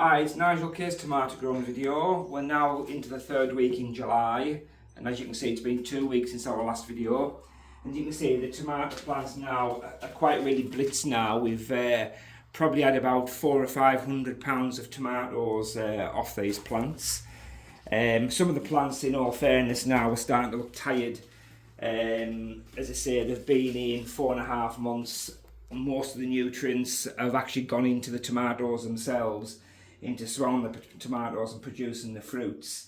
Hi, it's Nigel K's tomato growing video. We're now into the third week in July, and as you can see, it's been 2 weeks since our last video. And you can see the tomato plants now are quite really blitzed now. We've probably had about 400 or 500 pounds of tomatoes off these plants. Some of the plants, in all fairness, now are starting to look tired. As I say, they've been in 4.5 months. Most of the nutrients have actually gone into the tomatoes themselves, into swelling the tomatoes and producing the fruits.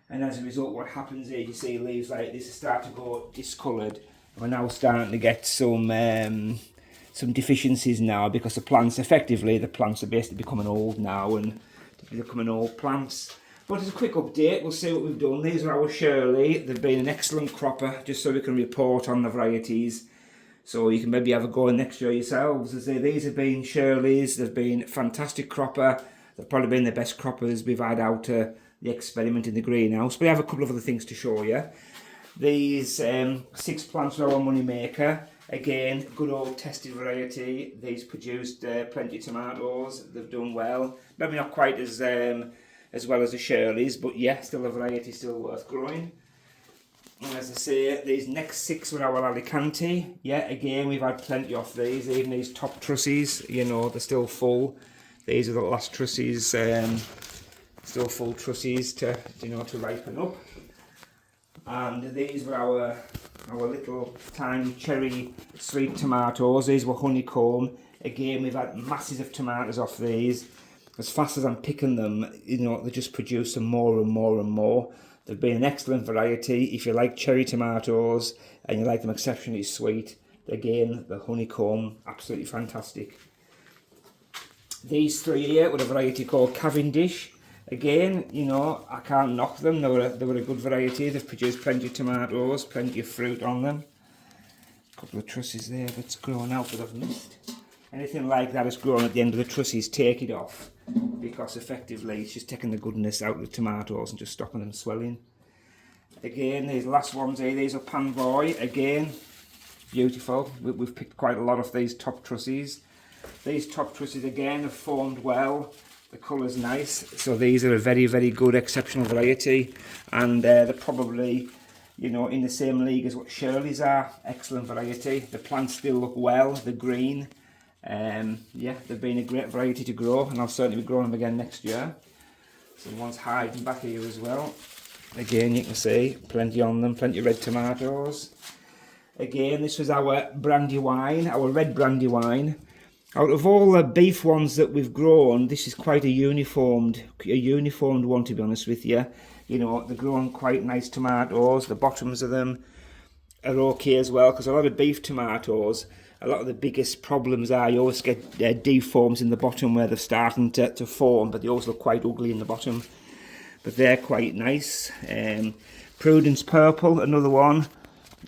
And as a result, what happens is you see leaves like this start to go discoloured. We're now starting to get some deficiencies now, because the plants are basically becoming old now, and they're becoming old plants. But as a quick update, we'll see what we've done. These are our Shirley. They've been an excellent cropper, just so we can report on the varieties. So you can maybe have a go next year yourselves. As I say, these have been Shirleys. They've been fantastic cropper. They've probably been the best croppers we've had out the experiment in the greenhouse. But I have a couple of other things to show you. These 6 plants are our money maker. Again, good old tested variety. These produced plenty of tomatoes. They've done well. Maybe not quite as well as the Shirleys, but yeah, still a variety, still worth growing. And as I say, these next 6 were our Alicante. Yeah, again, we've had plenty of these. Even these top trusses, you know, they're still full. These are the last trusses, still full trusses to ripen up. And these were our little tiny cherry sweet tomatoes. These were honeycomb. Again, we've had masses of tomatoes off these. As fast as I'm picking them, you know, they just produce them more and more and more. They've been an excellent variety. If you like cherry tomatoes and you like them exceptionally sweet, again, the honeycomb, absolutely fantastic. These 3 here were a variety called Cavendish. Again, you know, I can't knock them. They were a good variety. They've produced plenty of tomatoes, plenty of fruit on them. A couple of trusses there that's grown out that I've missed. Anything like that is grown at the end of the trusses, take it off, because effectively it's just taking the goodness out of the tomatoes and just stopping them swelling. Again, these last ones here, these are Panboy. Again, beautiful. We've picked quite a lot of these top trusses. These top trusses again have formed well. The colour's nice, so these are a very, very good, exceptional variety, and they're probably, you know, in the same league as what Shirley's are. Excellent variety. The plants still look well. They're green. Yeah, they've been a great variety to grow, and I'll certainly be growing them again next year. Some ones hiding back here as well. Again, you can see plenty on them, plenty of red tomatoes. Again, this was our Brandywine, our red Brandywine. Out of all the beef ones that we've grown, this is quite a uniformed one, to be honest with you. You know, they're growing quite nice tomatoes. The bottoms of them are okay as well, because a lot of beef tomatoes, a lot of the biggest problems are you always get deforms in the bottom where they're starting to form, but they also look quite ugly in the bottom. But they're quite nice. Prudence Purple, another one.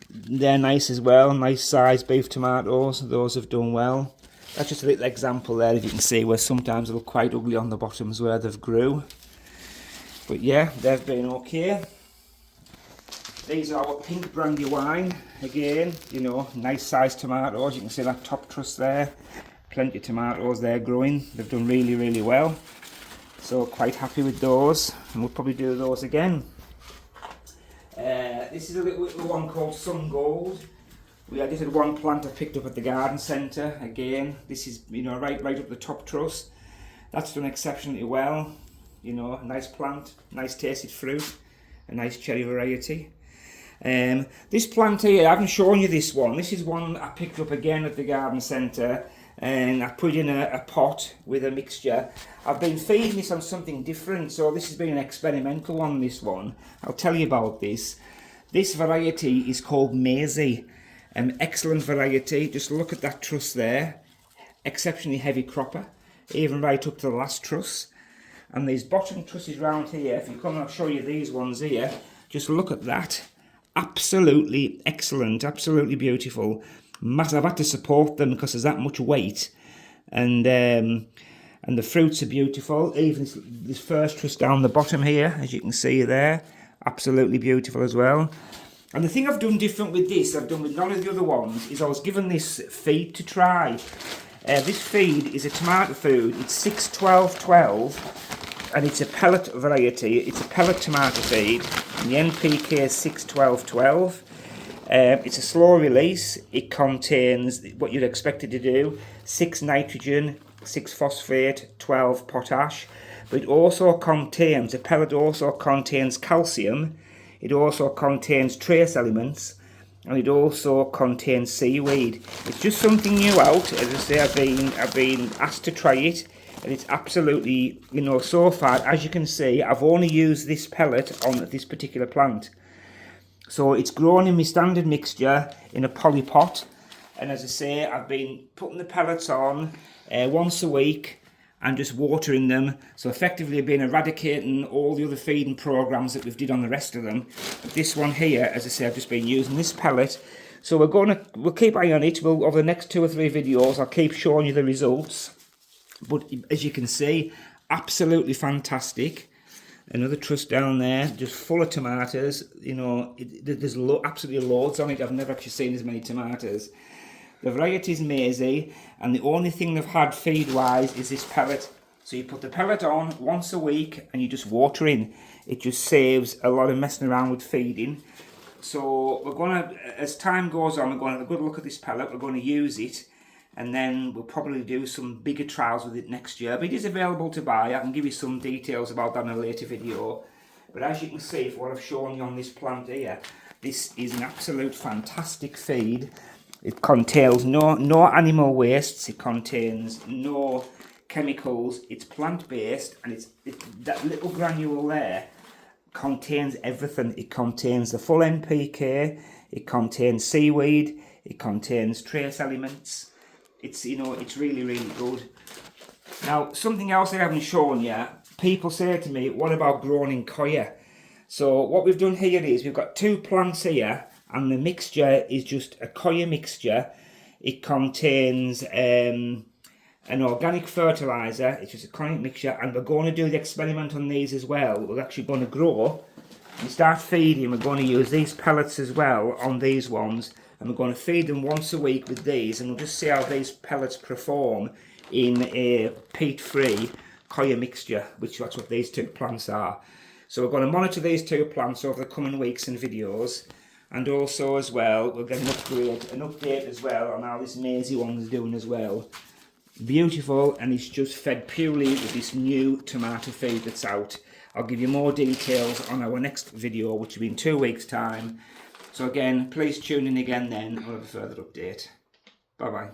They're nice as well. Nice sized beef tomatoes. Those have done well. That's just a little example there, if you can see, where sometimes they look quite ugly on the bottoms where they've grew. But yeah, they've been okay. These are our pink Brandywine. Again, you know, nice sized tomatoes. You can see that top truss there. Plenty of tomatoes there growing. They've done really, really well. So quite happy with those, and we'll probably do those again. This is a little one called Sun Gold. I just had one plant I picked up at the garden centre. Again, this is, you know, right up the top truss. That's done exceptionally well. You know, a nice plant, nice tasted fruit, a nice cherry variety. This plant here, I haven't shown you this one. This is one I picked up again at the garden centre, and I put in a pot with a mixture. I've been feeding this on something different, so this has been an experimental one, this one. I'll tell you about this. This variety is called Maisie. Excellent variety. Just look at that truss there. Exceptionally heavy cropper, even right up to the last truss. And these bottom trusses round here, if you come, I'll show you these ones here. Just look at that. Absolutely excellent, absolutely beautiful. I've had to support them because there's that much weight, and the fruits are beautiful. Even this first truss down the bottom here, as you can see there, absolutely beautiful as well. And the thing I've done different with this, I've done with none of the other ones, is I was given this feed to try. This feed is a tomato food. It's 6-12-12 and it's a pellet variety. It's a pellet tomato feed and the NPK is 6-12-12. It's a slow release. It contains what you'd expect it to do: 6 nitrogen, 6 phosphate, 12 potash. But it also contains, the pellet also contains calcium. It also contains trace elements, and it also contains seaweed. It's just something new out. As I say, I've been asked to try it, and it's absolutely, you know, so far, as you can see, I've only used this pellet on this particular plant. So it's grown in my standard mixture in a poly pot, and as I say, I've been putting the pellets on once a week and just watering them. So effectively I've been eradicating all the other feeding programs that we've did on the rest of them. But this one here, as I say, I've just been using this pellet. So we'll keep eye on it. Over the next 2 or 3 videos, I'll keep showing you the results. But as you can see, absolutely fantastic. Another truss down there, just full of tomatoes. You know, there's absolutely loads on it. I've never actually seen as many tomatoes. The variety is Maisie, and the only thing they've had feed-wise is this pellet. So you put the pellet on once a week and you just water in. It just saves a lot of messing around with feeding. So we're going to, as time goes on, we're going to have a good look at this pellet. We're going to use it, and then we'll probably do some bigger trials with it next year. But it is available to buy. I can give you some details about that in a later video. But as you can see, for what I've shown you on this plant here, this is an absolute fantastic feed. It contains no animal wastes, it contains no chemicals, it's plant-based, and that little granule there contains everything. It contains the full NPK, it contains seaweed, it contains trace elements. It's, you know, it's really, really good. Now, something else I haven't shown yet, people say to me, what about growing in coir? So what we've done here is we've got 2 plants here, and the mixture is just a coir mixture. It contains an organic fertiliser. It's just a coir mixture, and we're going to do the experiment on these as well. We're actually going to grow and start feeding. We're going to use these pellets as well on these ones, and we're going to feed them once a week with these, and we'll just see how these pellets perform in a peat-free coir mixture, which that's what these 2 plants are. So we're going to monitor these 2 plants over the coming weeks and videos. And also as well, we'll get an update as well on how this Maisie one is doing as well. Beautiful, and it's just fed purely with this new tomato feed that's out. I'll give you more details on our next video, which will be in 2 weeks' time. So again, please tune in again then, I'll have a further update. Bye bye.